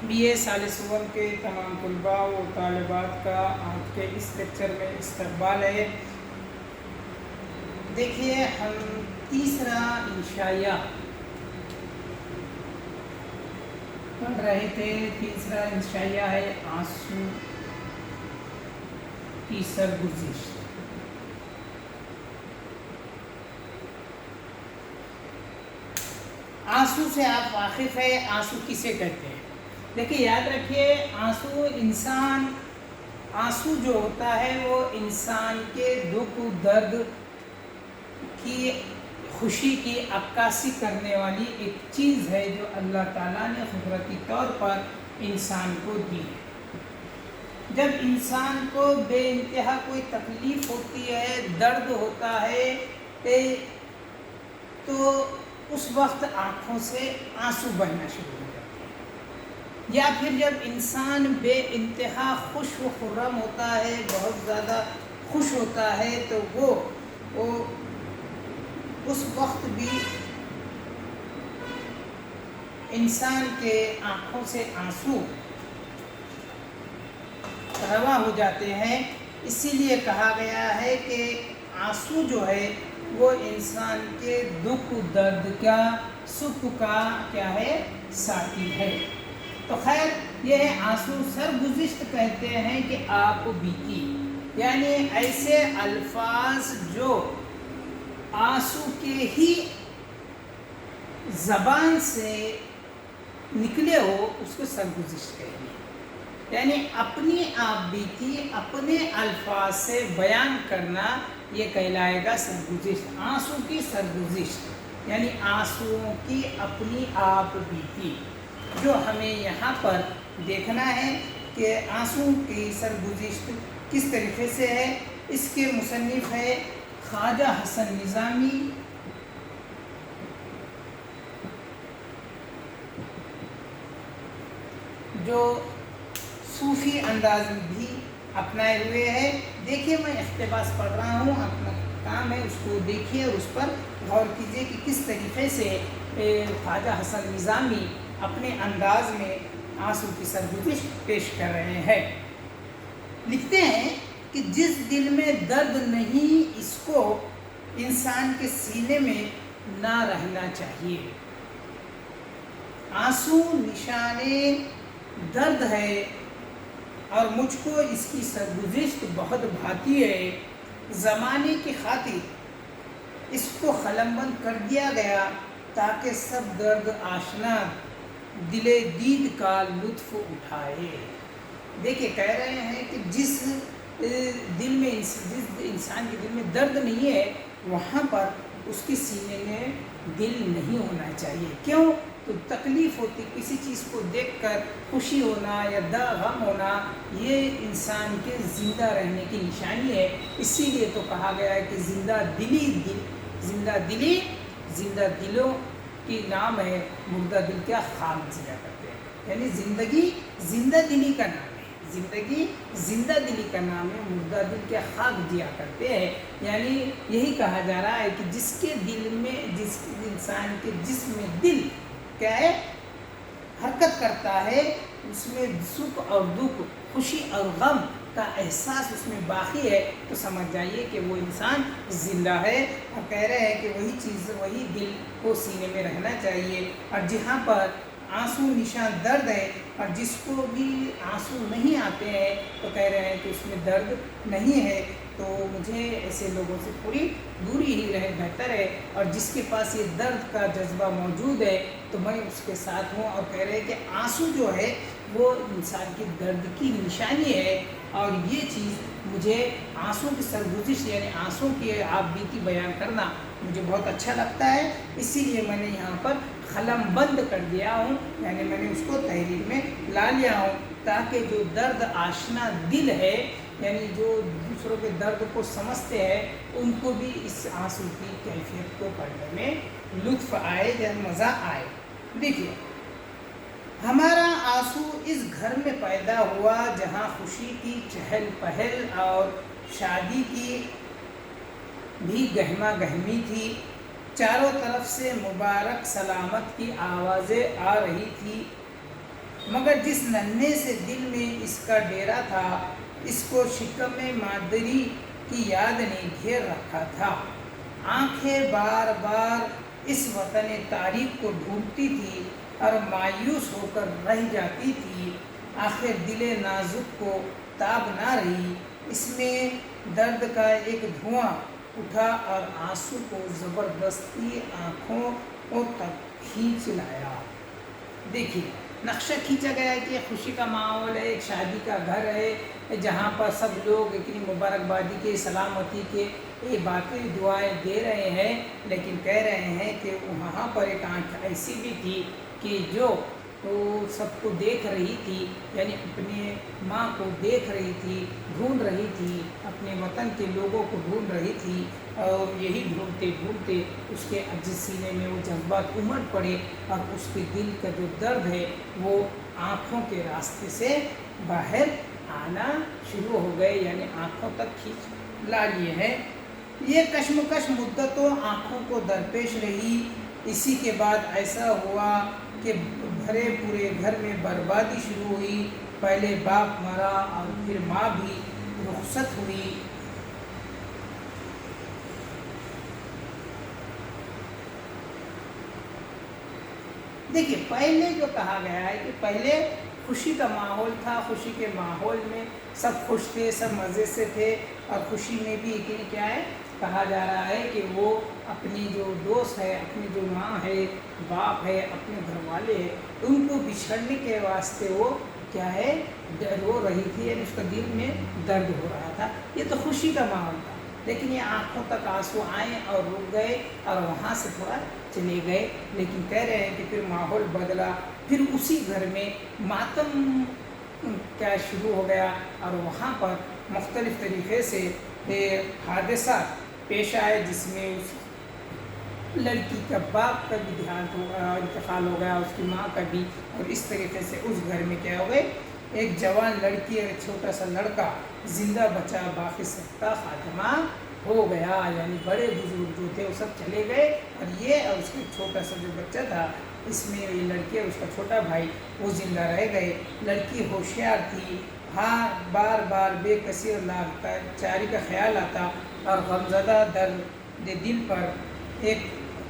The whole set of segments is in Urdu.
BA سال ثانوی کے تمام طلباء و طالبات کا آج کے اس لیکچر میں استقبال ہے۔ دیکھیے، ہم تیسرا انشائیہ پڑھ رہے تھے۔ تیسرا انشائیہ ہے آنسو کی سرگزشت۔ آنسو سے آپ واقف ہیں، آنسو کسے کہتے ہیں؟ دیکھیے، یاد رکھیے، آنسو جو ہوتا ہے وہ انسان کے دکھ درد کی، خوشی کی عکاسی کرنے والی ایک چیز ہے جو اللہ تعالیٰ نے قدرتی طور پر انسان کو دی ہے۔ جب انسان کو بے انتہا کوئی تکلیف ہوتی ہے، درد ہوتا ہے، تو اس وقت آنکھوں سے آنسو بہنا شروع ہو جاتے ہیں۔ یا پھر جب انسان بے انتہا خوش و خرم ہوتا ہے، بہت زیادہ خوش ہوتا ہے، تو وہ اس وقت بھی انسان کے آنکھوں سے آنسو رواں ہو جاتے ہیں۔ اسی لیے کہا گیا ہے کہ آنسو جو ہے وہ انسان کے دکھ درد کا، سکھ کا کیا ہے، ساتھی ہے۔ تو خیر، یہ ہے آنسو سرگزشت کہتے ہیں کہ آپ بیتی، یعنی ایسے الفاظ جو آنسو کے ہی زبان سے نکلے ہو، اس کو سرگزشت کہیں گے۔ یعنی اپنی آپ بیتی اپنے الفاظ سے بیان کرنا، یہ کہلائے گا سرگزشت۔ آنسو کی سرگزشت یعنی آنسوؤں کی اپنی آپ بیتی، جو ہمیں یہاں پر دیکھنا ہے کہ آنسو کی سرگزشت کس طریقے سے ہے۔ اس کے مصنف ہے خواجہ حسن نظامی، جو صوفی انداز میں بھی اپنائے ہوئے ہیں۔ دیکھیے، میں اقتباس پڑھ رہا ہوں، اپنا کام ہے اس کو دیکھیے اور اس پر غور کیجیے کہ کس طریقے سے خواجہ حسن نظامی اپنے انداز میں آنسو کی سرگزشت پیش کر رہے ہیں۔ لکھتے ہیں کہ جس دل میں درد نہیں، اس کو انسان کے سینے میں نہ رہنا چاہیے۔ آنسو نشانے درد ہے اور مجھ کو اس کی سرگزشت بہت بھاتی ہے۔ زمانے کی خاطر اس کو قلم بند کر دیا گیا تاکہ سب درد آشنا دل دید کا لطف اٹھائے۔ دیکھیں، کہہ رہے ہیں کہ جس انسان کے دل میں درد نہیں ہے، وہاں پر اس کے سینے میں دل نہیں ہونا چاہیے۔ کیوں؟ تو تکلیف ہوتی، کسی چیز کو دیکھ کر خوشی ہونا یا غم ہونا، یہ انسان کے زندہ رہنے کی نشانی ہے۔ اسی لیے تو کہا گیا ہے کہ زندہ دلوں کی نام ہے، مردہ دل کیا خاک جیا کرتے ہیں۔ یعنی زندگی زندہ دلی کا نام ہے، زندگی زندہ دلی کا نام ہے، مردہ دل کیا خاک جیا کرتے ہیں۔ یعنی یہی کہا جا رہا ہے کہ جس کے دل میں، جس انسان کے جسم میں دل کیا ہے، حرکت کرتا ہے، اس میں سکھ اور دکھ، خوشی اور غم کا احساس اس میں باقی ہے، تو سمجھ جائیے کہ وہ انسان زندہ ہے۔ اور کہہ رہے ہیں کہ وہی چیز، وہی دل کو سینے میں رہنا چاہیے۔ اور جہاں پر آنسو نشان درد ہے، اور جس کو بھی آنسو نہیں آتے ہیں، تو کہہ رہے ہیں کہ اس میں درد نہیں ہے۔ تو مجھے ایسے لوگوں سے تھوڑی دوری ہی رہے بہتر ہے، اور جس کے پاس یہ درد کا جذبہ موجود ہے تو میں اس کے ساتھ ہوں۔ اور کہہ رہے ہیں کہ آنسو جو ہے وہ انسان کے درد کی نشانی ہے، اور یہ چیز مجھے آنسو کی سرگزشت یعنی آنسو کی آپ بیتی بیان کرنا مجھے بہت اچھا لگتا ہے۔ اسی لیے میں نے یہاں پر قلم بند کر دیا ہوں، یعنی میں نے اس کو تحریر میں لا لیا ہوں، تاکہ جو درد آشنا دل ہے، یعنی جو دوسروں کے درد کو سمجھتے ہیں، ان کو بھی اس آنسو کی کیفیت کو پڑھنے میں لطف آئے یا مزہ آئے۔ دیکھیے، ہمارا آنسو اس گھر میں پیدا ہوا جہاں خوشی کی چہل پہل اور شادی کی بھی گہما گہمی تھی۔ چاروں طرف سے مبارک سلامت کی آوازیں آ رہی تھی، مگر جس ننھے سے دل میں اس کا ڈیرا تھا، اس کو شکم مادری کی یاد نے گھیر رکھا تھا۔ آنکھیں بار بار اس وطن تاریخ کو ڈھونڈتی تھی اور مایوس ہو کر رہ جاتی تھی۔ آخر دل نازک کو تاب نہ رہی، اس میں درد کا ایک دھواں اٹھا اور آنسو کو زبردستی آنکھوں تک کھینچ لایا۔ دیکھیے نقشہ کھینچا گیا ہے کہ خوشی کا ماحول ہے، ایک شادی کا گھر ہے جہاں پر سب لوگ اتنی مبارکبادی کے، سلامتی کے یہ باتیں دعائیں دے رہے ہیں، لیکن کہہ رہے ہیں کہ وہاں پر ایک آنکھ ایسی بھی تھی کہ جو سب کو دیکھ رہی تھی، یعنی اپنے ماں کو دیکھ رہی تھی، ڈھونڈ رہی تھی، اپنے وطن کے لوگوں کو ڈھونڈ رہی تھی، اور یہی ڈھونڈتے ڈھونڈتے اس کے عجز سینے میں وہ جذبات امٹ پڑے اور اس کے دل کا جو درد ہے وہ آنکھوں کے راستے سے باہر آنا شروع ہو گئے، یعنی آنکھوں تک کھینچ لا لیے ہیں۔ یہ کشمکش مدتوں آنکھوں کو درپیش رہی۔ اسی کے بعد ایسا ہوا کہ بھرے پورے گھر میں بربادی شروع ہوئی۔ پہلے باپ مرا اور پھر ماں بھی رخصت ہوئی۔ دیکھیے پہلے جو کہا گیا ہے کہ پہلے خوشی کا ماحول تھا، خوشی کے ماحول میں سب خوش تھے، سب مزے سے تھے، اور خوشی میں بھی کیا ہے کہا جا رہا ہے کہ وہ اپنی جو دوست ہے، اپنی جو ماں ہے، باپ ہے، اپنے گھر والے ہیں، ان کو بچھڑنے کے واسطے وہ کیا ہے رو رہی تھی، یعنی اس کا دل میں درد ہو رہا تھا۔ یہ تو خوشی کا ماحول تھا، لیکن یہ آنکھوں تک آنسو آئے اور رک گئے اور وہاں سے تھوڑا چلے گئے۔ لیکن کہہ رہے ہیں کہ پھر ماحول بدلا، پھر اسی گھر میں ماتم کیا شروع ہو گیا، اور وہاں پر مختلف طریقے سے حادثات پیش آئے، جس میں اس لڑکی کا باپ کا بھی انتقال ہو گیا، اس کی ماں کا بھی، اور اس طریقے سے اس گھر میں کیا ہو گئے ایک جوان لڑکی اور ایک چھوٹا سا لڑکا زندہ بچا باقی سب کا خاتمہ ہو گیا، یعنی بڑے بزرگ جو تھے وہ سب چلے گئے، اور یہ اور اس کا چھوٹا سا جو بچہ تھا، اس میں یہ لڑکی اور اس کا چھوٹا بھائی وہ زندہ رہ گئے۔ لڑکی ہوشیار تھی، ہاں بار بار بے کسی اور لاچاری کا خیال آتا اور غمزدہ درد دل پر ایک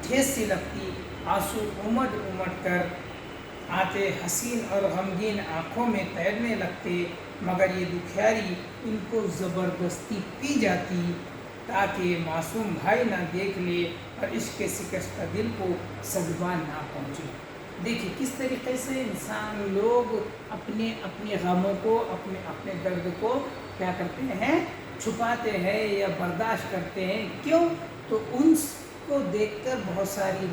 ٹھیس سی لگتی، آنسو امٹ امٹ کر آتے، حسین اور غمگین آنکھوں میں تیرنے لگتے، مگر یہ دکھیاری ان کو زبردستی پی جاتی تاکہ معصوم بھائی نہ دیکھ لے اور عشق کے شکستہ دل کو صدمہ نہ پہنچے۔ دیکھیے کس طریقے سے انسان لوگ اپنے اپنے غموں کو، اپنے درد کو کیا کرتے ہیں چھپاتے ہیں یا برداشت کرتے ہیں، کیوں؟ تو ان کو دیکھ کر بہت ساری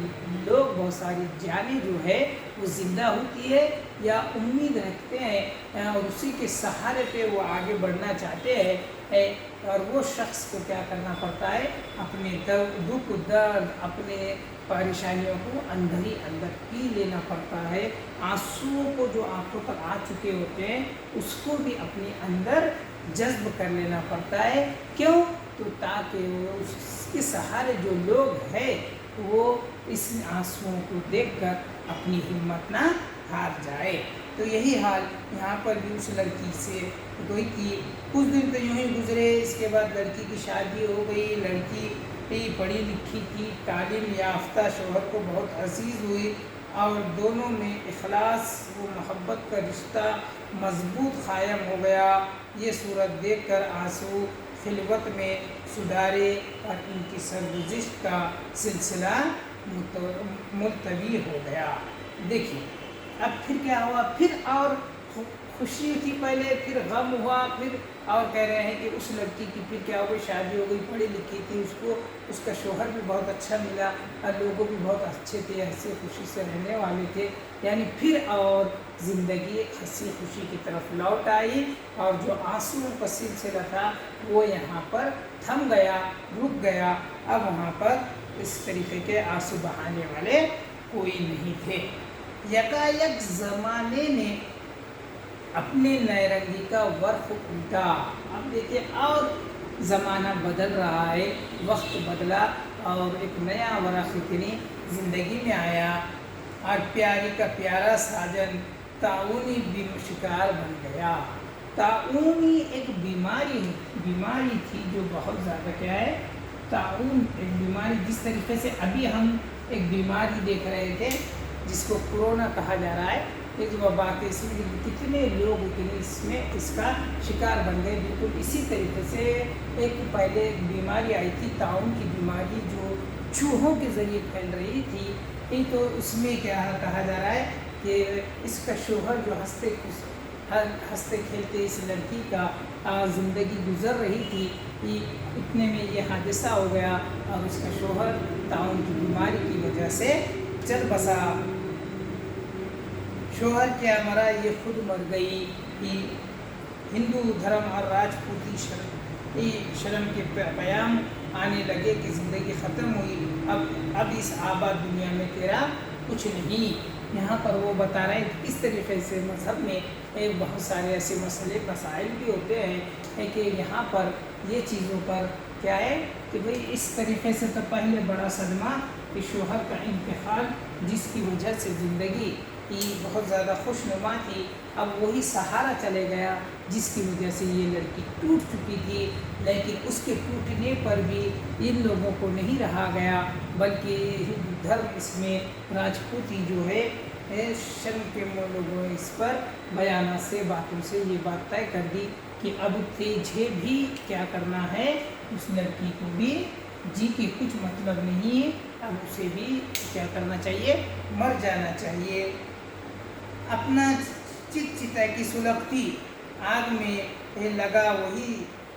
لوگ، بہت ساری جانیں جو ہے وہ زندہ ہوتی ہے یا امید رکھتے ہیں، اور اسی کے سہارے پہ وہ آگے بڑھنا چاہتے ہیں، اور وہ شخص کو کیا کرنا پڑتا ہے اپنے دکھ درد، اپنے پریشانیوں کو اندر ہی اندر پی لینا پڑتا ہے۔ آنسوؤں کو جو آنکھوں پر آ چکے ہوتے ہیں اس کو بھی اپنے اندر جذب کر لینا پڑتا ہے، کیوں؟ تو تاکہ وہ اس کے سہارے جو لوگ ہیں وہ اس آنسوؤں کو دیکھ کر اپنی ہمت نہ ہار جائے۔ تو یہی حال یہاں پر بھی اس لڑکی سے ہوئی تھی۔ کچھ دن تو یوں ہی گزرے، اس کے بعد لڑکی کی شادی ہو گئی۔ لڑکی پڑھی لکھی تھی، تعلیم یافتہ، شوہر کو بہت عزیز ہوئی، اور دونوں میں اخلاص و محبت کا رشتہ مضبوط قائم ہو گیا۔ یہ صورت دیکھ کر آنسو خلوت میں سدھارے اور ان کی سرگزشت کا سلسلہ ملتوی ہو گیا۔ دیکھیے اب پھر کیا ہوا، پھر اور خوشی تھی پہلے، پھر غم ہوا، پھر اور کہہ رہے ہیں کہ اس لڑکی کی پھر کیا ہو گئی، شادی ہو گئی، پڑھی لکھی تھی، اس کو اس کا شوہر بھی بہت اچھا ملا اور لوگوں بھی بہت اچھے تھے، ہنسی خوشی سے رہنے والے تھے، یعنی پھر اور زندگی ہنسی خوشی کی طرف لوٹ آئی، اور جو آنسوؤں کا سلسلہ تھا وہ یہاں پر تھم گیا، رک گیا۔ اب وہاں پر اس طریقے کے آنسو بہانے والے کوئی نہیں تھے۔ یکایک زمانے نے اپنے نئے رنگی کا ورق الٹا۔ اب دیکھیں اور زمانہ بدل رہا ہے، وقت بدلا اور ایک نیا ورق اتنی زندگی میں آیا اور پیاری کا پیارا ساجن تعاونی شکار بن گیا۔ تعاونی ایک بیماری تھی جو بہت زیادہ کیا ہے، تعاون ایک بیماری، جس طریقے سے ابھی ہم ایک بیماری دیکھ رہے تھے جس کو کورونا کہا جا رہا ہے، ایک وبا کے، اس میں کتنے لوگ اتنے اس کا شکار بن گئے، بالکل اسی طریقے سے ایک پہلے ایک بیماری آئی تھی تعاون کی بیماری جو چوہوں کے ذریعے پھیل رہی تھی، تو اس میں کیا کہا جا رہا ہے کہ اس کا شوہر جو ہنستے کھیلتے اس لڑکی کا زندگی گزر رہی تھی، اتنے میں یہ حادثہ ہو گیا اور اس کا شوہر تعاون کی بیماری کی وجہ سے چل بسا۔ شوہر کیا مرا، یہ خود مر گئی۔ ہندو دھرم اور راجپوتی شرم کے پیام آنے لگے کہ زندگی ختم ہوئی، اب اس آباد دنیا میں تیرا کچھ نہیں۔ یہاں پر وہ بتا رہے ہیں کہ کس طریقے سے مذہب میں بہت سارے ایسے مسائل بھی ہوتے ہیں کہ یہاں پر یہ چیزوں پر کیا ہے کہ بھئی اس طریقے سے تو پہلے بڑا صدمہ کہ شوہر کا انتقال، جس کی وجہ سے زندگی بہت زیادہ خوشنما تھی، اب وہی سہارا چلے گیا جس کی وجہ سے یہ لڑکی ٹوٹ چکی تھی، لیکن اس کے ٹوٹنے پر بھی ان لوگوں کو نہیں رہا گیا، بلکہ دھرم اس میں راجپوتی جو ہے شرم کے لوگوں نے اس پر بیانات سے، باتوں سے یہ بات طے کر دی کہ اب تجھے بھی کیا کرنا ہے، اس لڑکی کو بھی جی کے کچھ مطلب نہیں ہے، اب اسے بھی کیا کرنا چاہیے، مر جانا چاہیے۔ اپنا چتا کی سلگتی آگ میں لگا وہی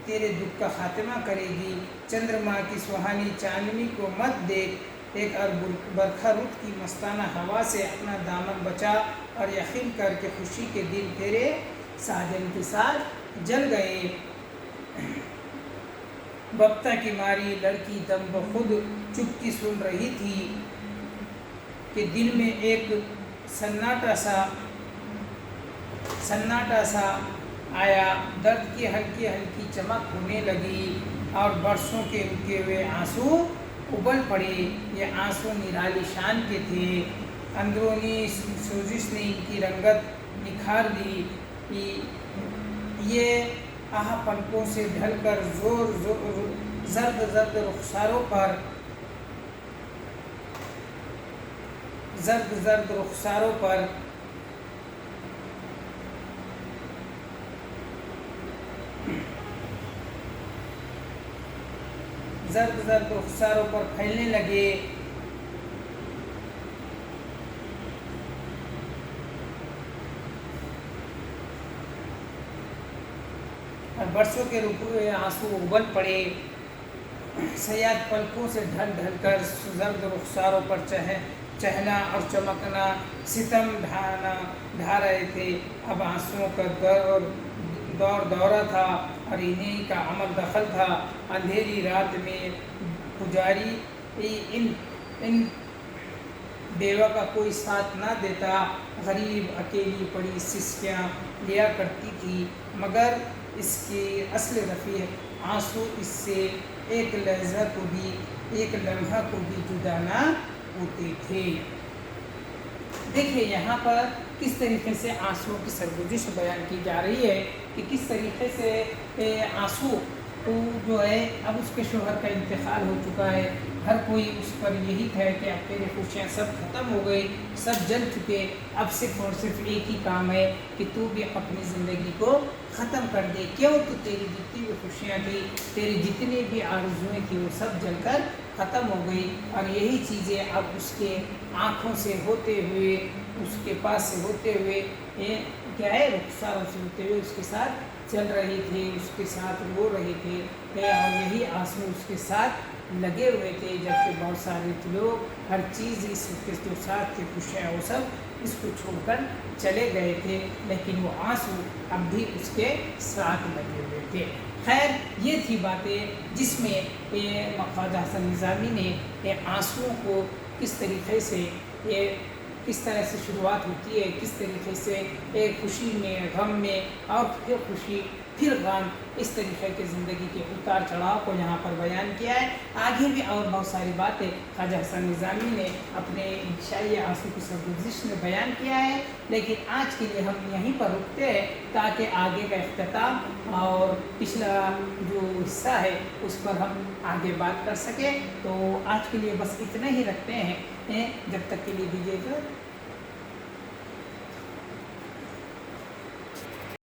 تیرے دکھ کا خاتمہ کرے گی، چندرما کی سہانی چاندنی کو مت دیکھ، ایک اور برکھا رخ کی مستانہ ہوا سے اپنا دامن بچا، اور یقین کر کے خوشی کے دن تیرے ساجن کے ساتھ جل گئے۔ بپتا کی ماری لڑکی دم بخود چپکی سن رہی تھی کہ دل میں ایک سناٹا سا آیا، درد کی ہلکی ہلکی چمک ہونے لگی اور برسوں کے رکے ہوئے آنسو ابل پڑے۔ یہ آنسو نرالی شان کے تھے، اندرونی سوزش نے ان کی رنگت نکھار دی۔ یہ آہ پلکوں سے ڈھل کر زرد رخساروں پر پھیلنے لگے۔ اور برسوں کے رکے آنسو ابل پڑے، سیاد پلکوں سے ڈھل ڈھل کر زرد رخساروں پر چہنا اور چمکنا ستم ڈھا رہے تھے۔ اب آنسوؤں کا دورہ تھا اور انہیں کا عمل دخل تھا۔ اندھیری رات میں پجاری ان بیوہ کا کوئی ساتھ نہ دیتا، غریب اکیلی پڑی سسکیاں لیا کرتی تھی، مگر اس کی اصل رفیق آنسو اس سے ایک لمحہ کو بھی جدا نہ ہوتے تھے۔ دیکھیے یہاں پر کس طریقے سے آنسو کی سرگزشت بیان کی جا رہی ہے کہ کس طریقے سے آنسو جو ہے، اب اس کے شوہر کا انتقال ہو چکا ہے، ہر کوئی اس پر یہی تھا کہ اب تیرے خوشیاں سب ختم ہو گئی، سب جل چکے، اب صرف اور صرف ایک ہی کام ہے کہ تو بھی اپنی زندگی کو ختم کر دے۔ کیوں؟ تو تیری جتنی بھی خوشیاں تھیں، تیری جتنی بھی آرزوئیں تھیں، وہ سب جل کر ختم ہو گئی، اور یہی چیزیں اب اس کے آنکھوں سے ہوتے ہوئے، اس کے پاس سے ہوتے ہوئے، کیا ہے، رخساروں سے ہوتے ہوئے اس کے ساتھ چل رہی تھی، اس کے ساتھ رو رہے تھے، اور یہی آنسو اس کے ساتھ لگے ہوئے تھے، جبکہ بہت سارے لوگ ہر چیز اس کے جو ساتھ تھے، خوشیاں، وہ سب اس کو چھوڑ کر چلے گئے تھے، لیکن وہ آنسو اب بھی اس کے ساتھ لگے ہوئے تھے۔ خیر، یہ تھی باتیں جس میں خواجہ حسن نظامی نے آنسوؤں کو کس طریقے سے، کس طرح سے شروعات ہوتی ہے، کس طریقے سے ایک خوشی میں، غم میں، اور پھر خوشی، پھر غم، اس طریقے کی زندگی کے اتار چڑھاؤ کو یہاں پر بیان کیا ہے۔ آگے بھی اور بہت ساری باتیں خواجہ حسن نظامی نے اپنے شاعری آنسو کی سرگزشت میں بیان کیا ہے، لیکن آج کے لیے ہم یہیں پر رکتے ہیں تاکہ آگے کا اختتام اور پچھلا جو حصہ ہے اس پر ہم آگے بات کر سکیں۔ تو آج کے لیے بس اتنا ہی رکھتے ہیں، جب تک کے لیے دیجیے گا